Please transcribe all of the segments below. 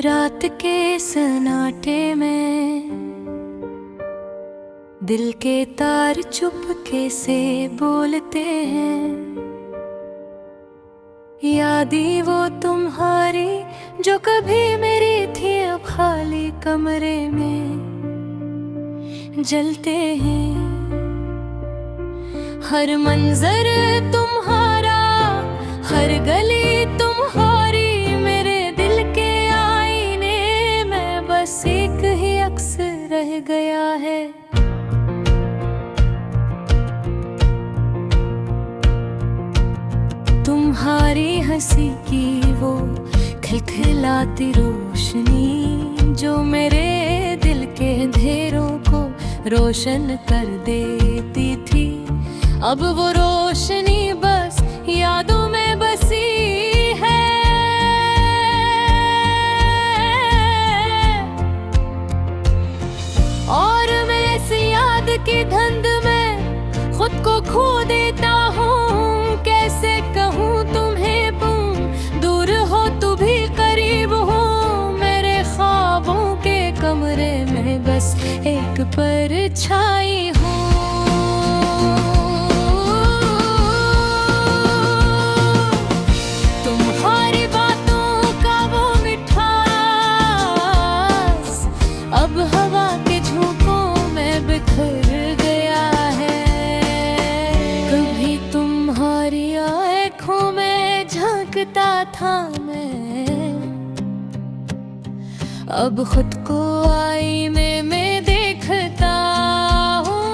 रात के सन्नाटे में दिल के तार चुपके से बोलते हैं। यादें वो तुम्हारी जो कभी मेरी थी, अब खाली कमरे में जलते हैं। हर मंजर तुम्हारा, हर गली तुम्हारी, मेरे दिल के आईने में बस एक ही अक्स रह गया है। तुम्हारी हंसी की वो खिलखिलाती रोशनी जो मेरे दिल के अंधेरों को रोशन कर देती थी, अब वो रोशनी बस यादों में बसी है। और मैं इस याद की धुंध में खुद को खो देता हूँ। कैसे कहूँ तुम्हें तुम दूर हो तू भी करीब हो, मेरे ख्वाबों के कमरे में बस एक परछाई हूँ। तुम्हारी बातों का वो मिठास अब हवा के झोंकों में बिखर गया है। कभी तुम्हारी आँखों में झांकता था मैं, अब खुद को आईने में देखता हूँ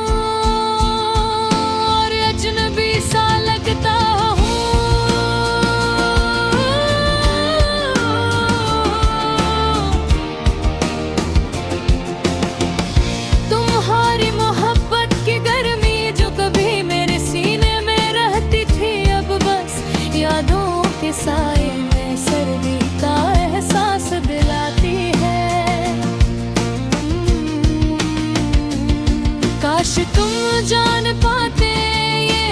और अजनबी सा लगता हूँ। तुम्हारी मोहब्बत की गर्मी जो कभी मेरे सीने में रहती थी, अब बस यादों के साए में सर्दी का एहसास दिलाती है। काश तुम जान पाते ये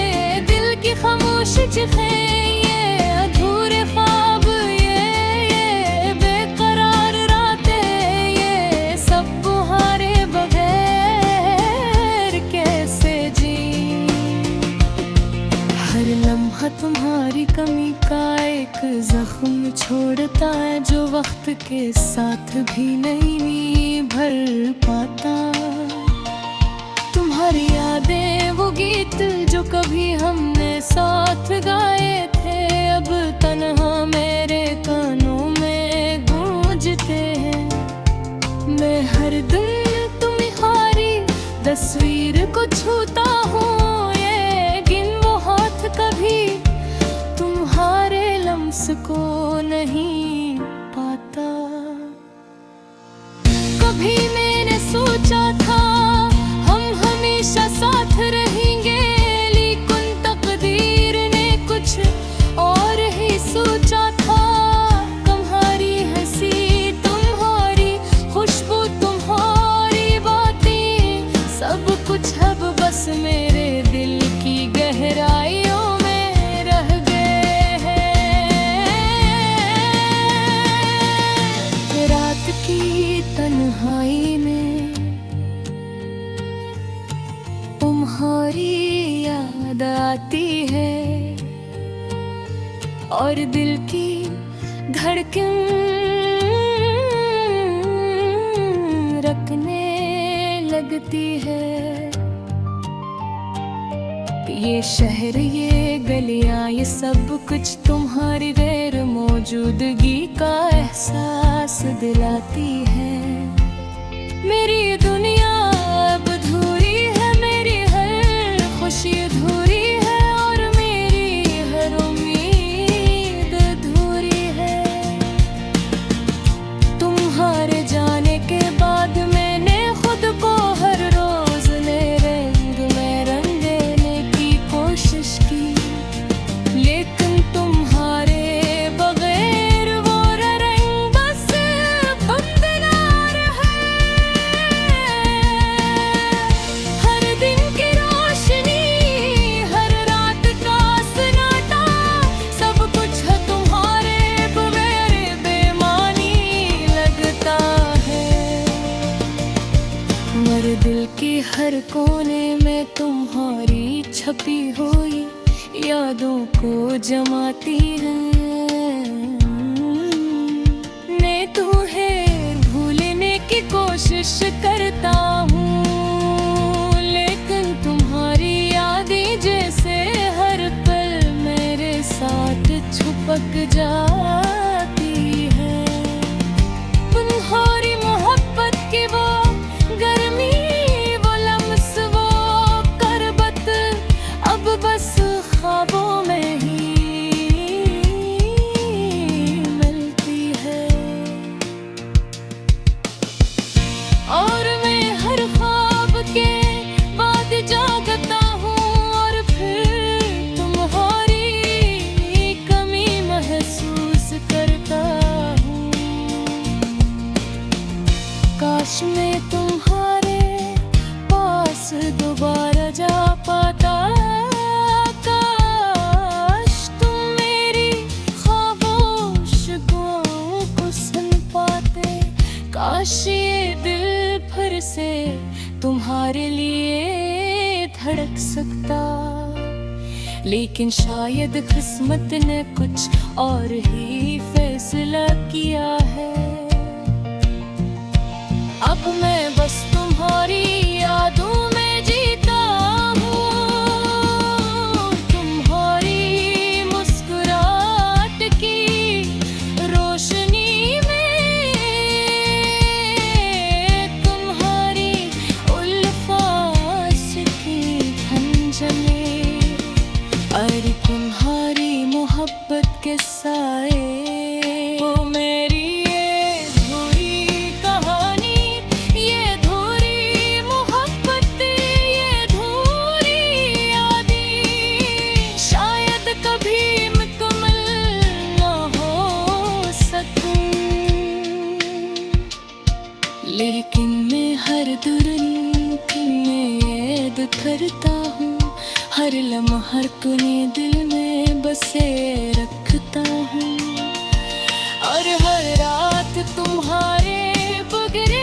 दिल की खामोश चिखें, ये अधूरे ख्वाब, ये बेकरार रातें, ये सब तुम्हारे बगैर कैसे जी। हर लम्हा तुम्हारी कमी का एक जख्म छोड़ता है जो वक्त के साथ भी नहीं भर पाता। तुम्हारी यादें वो गीत जो कभी हमने साथ गाए थे, अब तन्हा मेरे कानों में गूंजते हैं। मैं हर दिन तुम्हारी तस्वीर को छूता हूँ, ये गिन वो हाथ कभी तुम्हारे लम्स को नहीं पाता। कभी मैंने सोचा था हम हमेशा साथ रहेंगे, लेकिन तकदीर ने कुछ और ही सोचा था। तुम्हारी हंसी, तुम्हारी खुशबू, तुम्हारी बातें, सब कुछ अब बस मेरे दिल की गहराइयों में रह गए हैं। रात की तन्हाई में तुम्हारी याद आती है और दिल की धड़कन रखने लगती है। ये शहर, ये गलियां, ये सब कुछ तुम्हारी गैर मौजूदगी का एहसास दिलाती है। मेरी दुनिया अब अधूरी है, मेरी हर खुशी अधूरी है और मेरी हर उम्मीद अधूरी है। तुम्हारे जाने के बाद मैंने खुद को हर रोज नए रंग में रंग देने की कोशिश की, लेकिन तुम्हारे बगैर वो रंग बस बंदनार है। और दिल के हर कोने में तुम्हारी छपी हुई यादों को जमाती है। मैं तुम्हें भूलने की कोशिश करता हूँ, लेकिन तुम्हारी यादें जैसे हर पल मेरे साथ छुपक जाती है। तुम्हारी मोहब्बत की वो गर्मी, वो लम्स, वो करबत अब बस ख्वाबों में ही मिलती है। और मैं हर ख्वाब के बाद जागता हूँ और फिर तुम्हारी कमी महसूस करता हूँ। काश मैं तुम्हारे पास दोबारा जा पाता, काश तुम मेरी खामोश दुआओं को सुन पाते, काश ये दिल फिर से तुम्हारे लिए धड़क सकता। लेकिन शायद किस्मत ने कुछ और ही फैसला किया है। अब मैं बस तुम्हारी यादों में जीता हूँ, तुम्हारी मुस्कुराहट की रोशनी में, तुम्हारी उल्फास की झंझ में, अरे तुम्हारी मोहब्बत के साए। वो मेरी ये अधूरी कहानी, ये अधूरी मोहब्बत, ये अधूरी यादें शायद कभी मुकम्मल ना हो सकूं, लेकिन मैं हर दुर्नीत में ऐद करता हूँ, हर लम्हा हर कोने दिल में बसे रखता हूँ। और हर रात तुम्हारे बगैर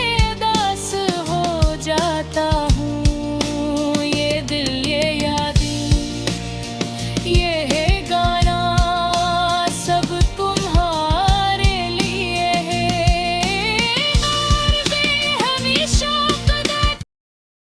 दास हो जाता